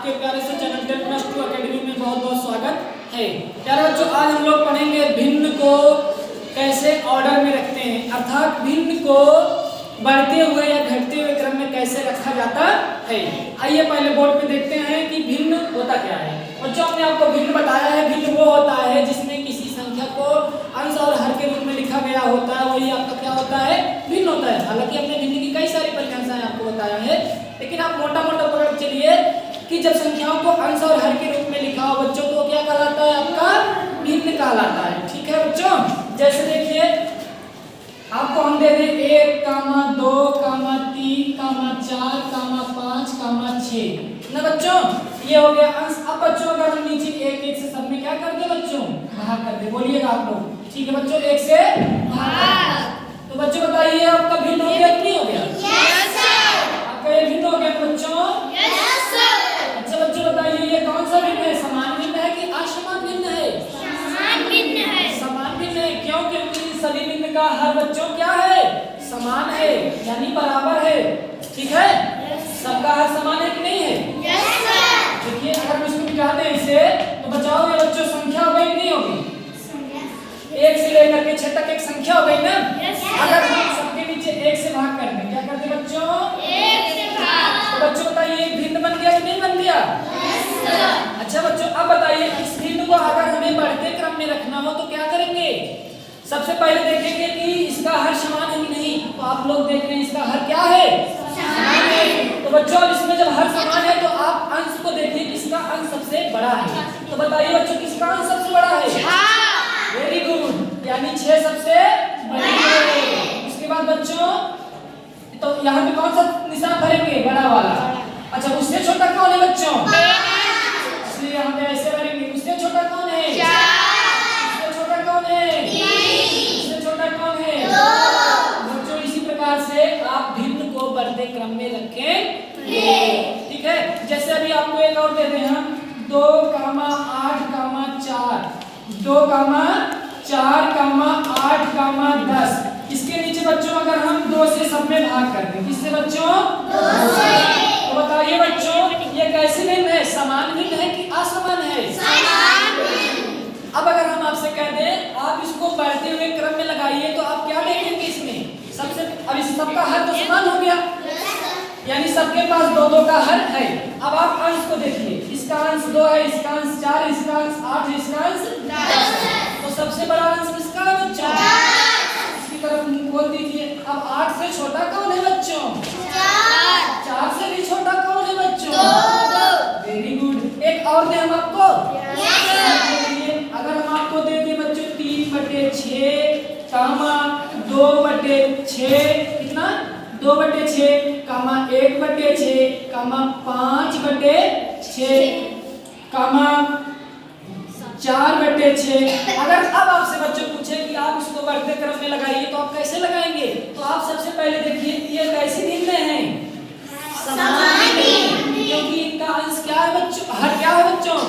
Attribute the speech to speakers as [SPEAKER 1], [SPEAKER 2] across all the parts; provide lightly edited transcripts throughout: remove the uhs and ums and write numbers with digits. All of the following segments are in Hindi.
[SPEAKER 1] आपके प्यारे से चैनल 10+2 अकेडमी में बहुत बहुत स्वागत है। प्यारे बच्चों, आज हम लोग पढ़ेंगे भिन्न को कैसे ऑर्डर में रखते हैं, अर्थात भिन्न को बढ़ते हुए या घटते हुए क्रम में कैसे रखा जाता है। आइए पहले बोर्ड पे देखते हैं कि भिन्न होता क्या है। बच्चों, हमने आपको भिन्न बताया है। भिन्न वो होता है जिसमें किसी संख्या को अंश और हर के रूप में लिखा गया होता है, वही आपका क्या होता है, भिन्न होता है। हालांकि हमने भिन्न की कई सारी परिभाषाएं आपको बताया है, लेकिन आप मोटा मोटा पकड़ चलिए कि जब संख्याओं को अंश और हर के रूप में लिखा हो बच्चों, तो क्या कहलाता है, आपका भिन्न कहलाता है। ठीक है बच्चों, जैसे देखिए आपको हम दे दें 1, 2, 3, 4, 5, 6 ना बच्चों, ये हो गया अंश। अब बच्चों अगर हम नीचे एक एक से सब में क्या कर दे बच्चों, भाग कर दे। बोलिएगा आप लोग, ठीक है बच्चों, एक से भाग। तो बच्चों बताइए आपका भिन्न हो गया कि नहीं हो गया? Yes sir. आपका ये भिन्न हो गया बच्चों? Yes sir. अच्छा बच्चों बताइए ये कौन सा भिन्न है, समान भिन्न है कि असमान भिन्न है? समान भिन्न है। समान भिन्न है क्यों? क्योंकि सभी भिन्न का हर बच्चों क्या है, समान है, यानी बराबर है। ठीक है, सबका हर समान है कि नहीं है? Yes sir. देखिए अगर हम इसको मिटा दें इसे, तो बचाओगे बच्चों, संख्या हो गई कि नहीं होगी? 1 से लेकर के 6 तक एक संख्या हो गई ना। अगर हम सबके नीचे 1 से भाग कर दें, क्या करते बच्चों? 1 से भाग। तो बच्चों बताइए भिन्न बन गया कि नहीं बन गया? Yes sir. अच्छा बच्चों अब बताइए इस भिन्न को अगर हमें बढ़ते क्रम में रखना हो तो क्या करेंगे? सबसे पहले देखेंगे कि इसका हर समान है कि नहीं। तो आप लोग देख रहे हैं इसका हर क्या है, समान है। तो बच्चों इसमें जब हर समान है तो आप अंश को देखिए, किसका अंश सबसे बड़ा है। तो बताइए बच्चों किसका अंश सबसे बड़ा है? वेरी गुड, यानी 6 सबसे बड़ी है। उसके बाद बच्चों तो यहाँ पे कौन सा निशान भरेंगे, बड़ा वाला। अच्छा उससे छोटा कौन है बच्चों? इसलिए यहाँ पे ऐसे भरेंगे। उससे छोटा कौन है? 4। उससे छोटा कौन है? 3। उससे छोटा कौन है? 2। बच्चों इसी प्रकार से आप भिन्न को बढ़ते क्रम में रखेंगे। ठीक है, जैसे अभी आपको एक और दे दें हम 2, 8, 4 2, 4, 8, 10। इसके नीचे बच्चों अगर हम 2 से सब में भाग कर दें, किससे बच्चों? 2 से। तो बताइए बच्चों ये कैसे भिन्न है, समान भिन्न है कि असमान है? समान भिन्न। अब अगर हम आपसे कह दें आप इसको बढ़ते हुए क्रम में लगाइए, तो आप क्या देखेंगे इसमें? सबसे अब इस सबका हर तो समान हो गया, यानी सबके पास 2 का हर है। अब आप अंश को देखिए, इसका अंश 2 है, इसका अंश 4, इसका अंश 8, इसका अंश 10। तो सबसे बड़ा अंश किसका है बच्चों? 10। इसकी तरफ मुंह खोल दीजिए। अब 8 से छोटा कौन है बच्चों? 4। 4 से भी छोटा कौन है बच्चों? 2। Very good. एक और दें हम आपको? अगर हम आपको दे दें बच्चों 3/6 2/6 कितना? 2/6 1/6 5/6 4/6। अगर अब आपसे बच्चों पूछे कि आप इसको बढ़ते क्रम में लगाइए, तो आप कैसे लगाएंगे? तो आप सबसे पहले देखिए ये कैसे भिन्न हैं, समान भिन्न, क्योंकि इनका अंश क्या है बच्चों, हर क्या है बच्चों?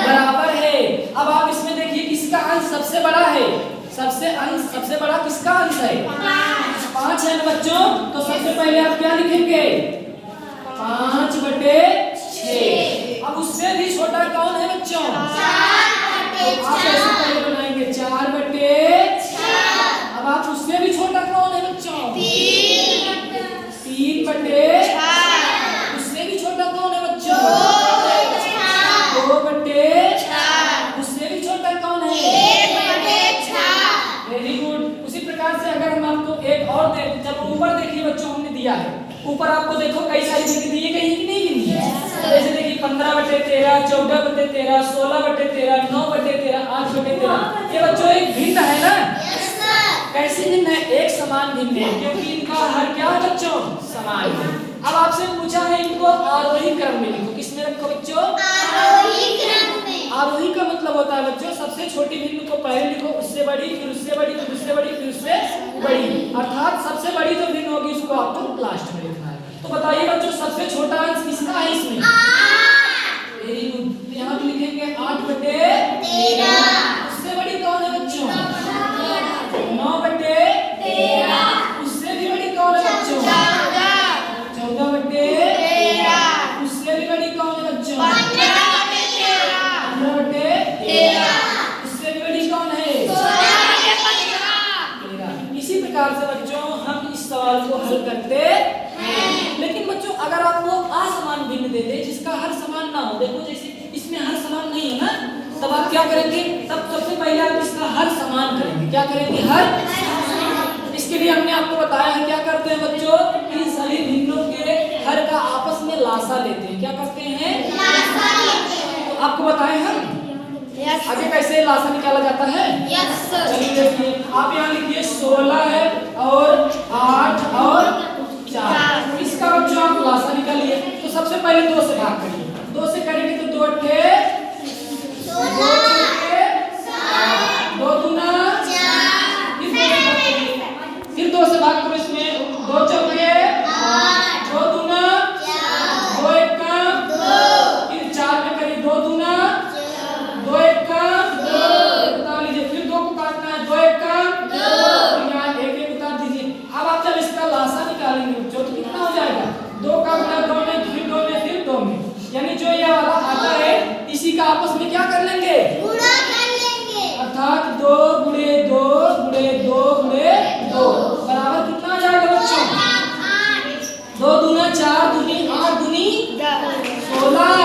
[SPEAKER 1] बराबर है। अब आप इसमें देखिए किसका अंश सबसे बड़ा है, सबसे बड़ा किसका अंश है? 5 है ना बच्चों। तो सबसे पहले आप क्या लिखेंगे? 5/6। अब उससे भी छोटा कौन है बच्चों? 4/6। आप ऐसे पहले बनाएंगे 4/6। अब आप उससे भी छोटा कौन है बच्चों? 3/4। उससे भी छोटा कौन है बच्चों? 2/4। उससे भी छोटा कौन है? 1/4। Very good. उसी प्रकार से अगर हम आपको एक और दे, जब ऊपर देखिए बच्चों हमने दिया है, ऊपर आपको देखो कई सारी चीजें दी गई कि नहीं दी है। जैसे देखिए 15/13, 14/13, 16/13, 9/13, 8/13। ये बच्चों एक भिन्न है ना। कैसे भिन्न है? एक समान भिन्न है, क्योंकि इनका हर क्या है बच्चों? समान है। अब आपसे पूछा है इनको आरोही क्रम में लिखो। किसमें रखो बच्चों? आरोही क्रम में। आरोही का मतलब होता है बच्चों सबसे छोटी भिन्न को पहले लिखो, उससे बड़ी, फिर उससे बड़ी, फिर उससे बड़ी, फिर उससे बड़ी, अर्थात सबसे बड़ी जो भिन्न होगी उसको आपको लास्ट में लिखना है। तो बताइए बच्चों सबसे छोटा अंश किसका है इसमें? 8। Very good. यहाँ पे लिखेंगे 8/13। उससे बड़ी कौन है बच्चों? 9/13। उससे भी बड़ी कौन है बच्चों? 14/13। उससे भी बड़ी कौन है अगर आपको असमान भिन्न दे दे जिसका हर समान ना हो, देखो जैसे इसमें हर समान नहीं है ना, तब आप क्या करेंगे? तब सबसे पहले आप इसका हर समान करेंगे। क्या करेंगे? हर। इसके लिए हमने आपको बताया है क्या करते हैं बच्चों, इन सभी भिन्नों के हर का आपस में लासा लेते हैं। क्या करते हैं? लासा लेते हैं। तो आपको बताए हम आगे कैसे लासा निकाला जाता है। चलिए देखिए, आप यहाँ लिखिए 16 है और 8 और 4, इसका बच्चों आप लासा निकालिए। तो सबसे पहले 2 से भाग करिए, 2 से करेंगे तो 2 अट्ठे 2 दूना 4, फिर 2 से भाग करो इसमें, 2 चौके 8, 2 दूना 2 एक का 2, फिर 4 में करिए 2 दूना 2 एक का 2, बता लीजिए। फिर 2 को काटना है, 2 एक का 2, यहाँ एक एक उतार दीजिए। अब आप जब इसका लासा निकालेंगे बच्चों तो कितना हो जाएगा? 2 का गुणा 2 में, फिर 2 में, फिर 2 में, यानी जो ये वाला आता है इसी का आपस में क्या कर लेंगे? गुणा कर लेंगे। अर्थात 2 गुणे 2 गुणे 2 गुणे 2 बराबर कितना आ जाएगा बच्चों? 2 दूना 4 दूनी 8 दूनी 16।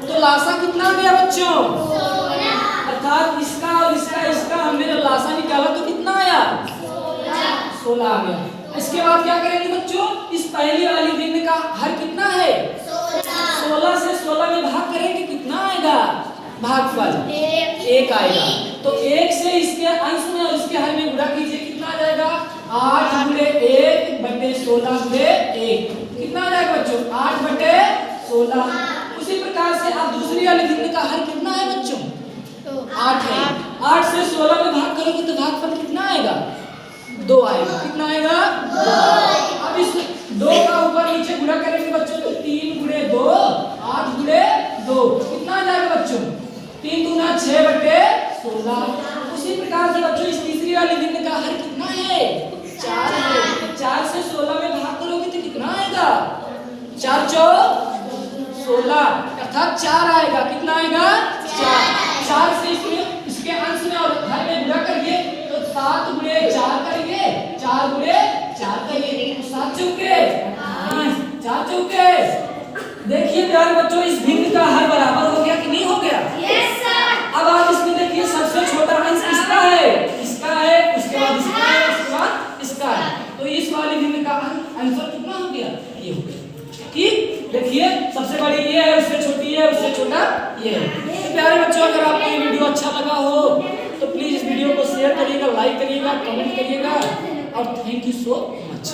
[SPEAKER 1] तो लासा कितना गया बच्चों? 16। अर्थात इसका और इसका हमने जब लासा निकाला तो कितना आया? 16 आ गया। इसके बाद क्या करेंगे बच्चों? इस पहली वाली भिन्न का हर कितना है? 16 से 16 में भाग करेंगे, कितना आएगा? भागफल 1 आएगा। तो 1 से इसके अंश में और इसके हर में गुणा कीजिए, कितना आ जाएगा? 8 गुणे 1 बटे 16 गुणे 1, कितना आ जाएगा बच्चों? 8 बटे 16। उसी प्रकार से आप दूसरी वाली भिन्न का हर कितना है बच्चों? 8 है। 8 से 16 में भाग करोगे तो भागफल कितना आएगा? 2 आएगा। कितना आएगा? 2। अब इस 2 का ऊपर नीचे गुणा करेंगे बच्चों तो 3 गुणे 2 8 गुणे 2, कितना आ जाएगा बच्चों? 3 दूना 6 बटे 16। उसी प्रकार से बच्चों इस तीसरी वाली भिन्न का हर कितना है? 4 है। 4 से 16 में भाग करोगे तो कितना आएगा? 4 चौक 16, अर्थात 4 आएगा। कितना आएगा? 4 से इसके अंश में और हर में गुणा करिए तो 7 गुणे 4 करेंगे, 4 गुणे 4 करिए, 7 चौके 4 चौके। देखिए प्यारे बच्चों, इस भिन्न का हर बराबर हो गया कि नहीं हो गया? Yes sir. अब आप इसमें देखिए सबसे छोटा अंश किसका है? इसका है, उसके बाद इसका है, उसके बाद इसका है। तो इस वाली भिन्न का आंसर कितना हो गया? ये हो गया। ठीक, देखिए सबसे बड़ी ये है, उससे छोटी है, उससे छोटा ये है। तो प्यारे बच्चों, अगर आपको ये वीडियो अच्छा लगा हो तो प्लीज इस वीडियो को शेयर करिएगा, लाइक करिएगा, कमेंट करिएगा और थैंक यू सो मच।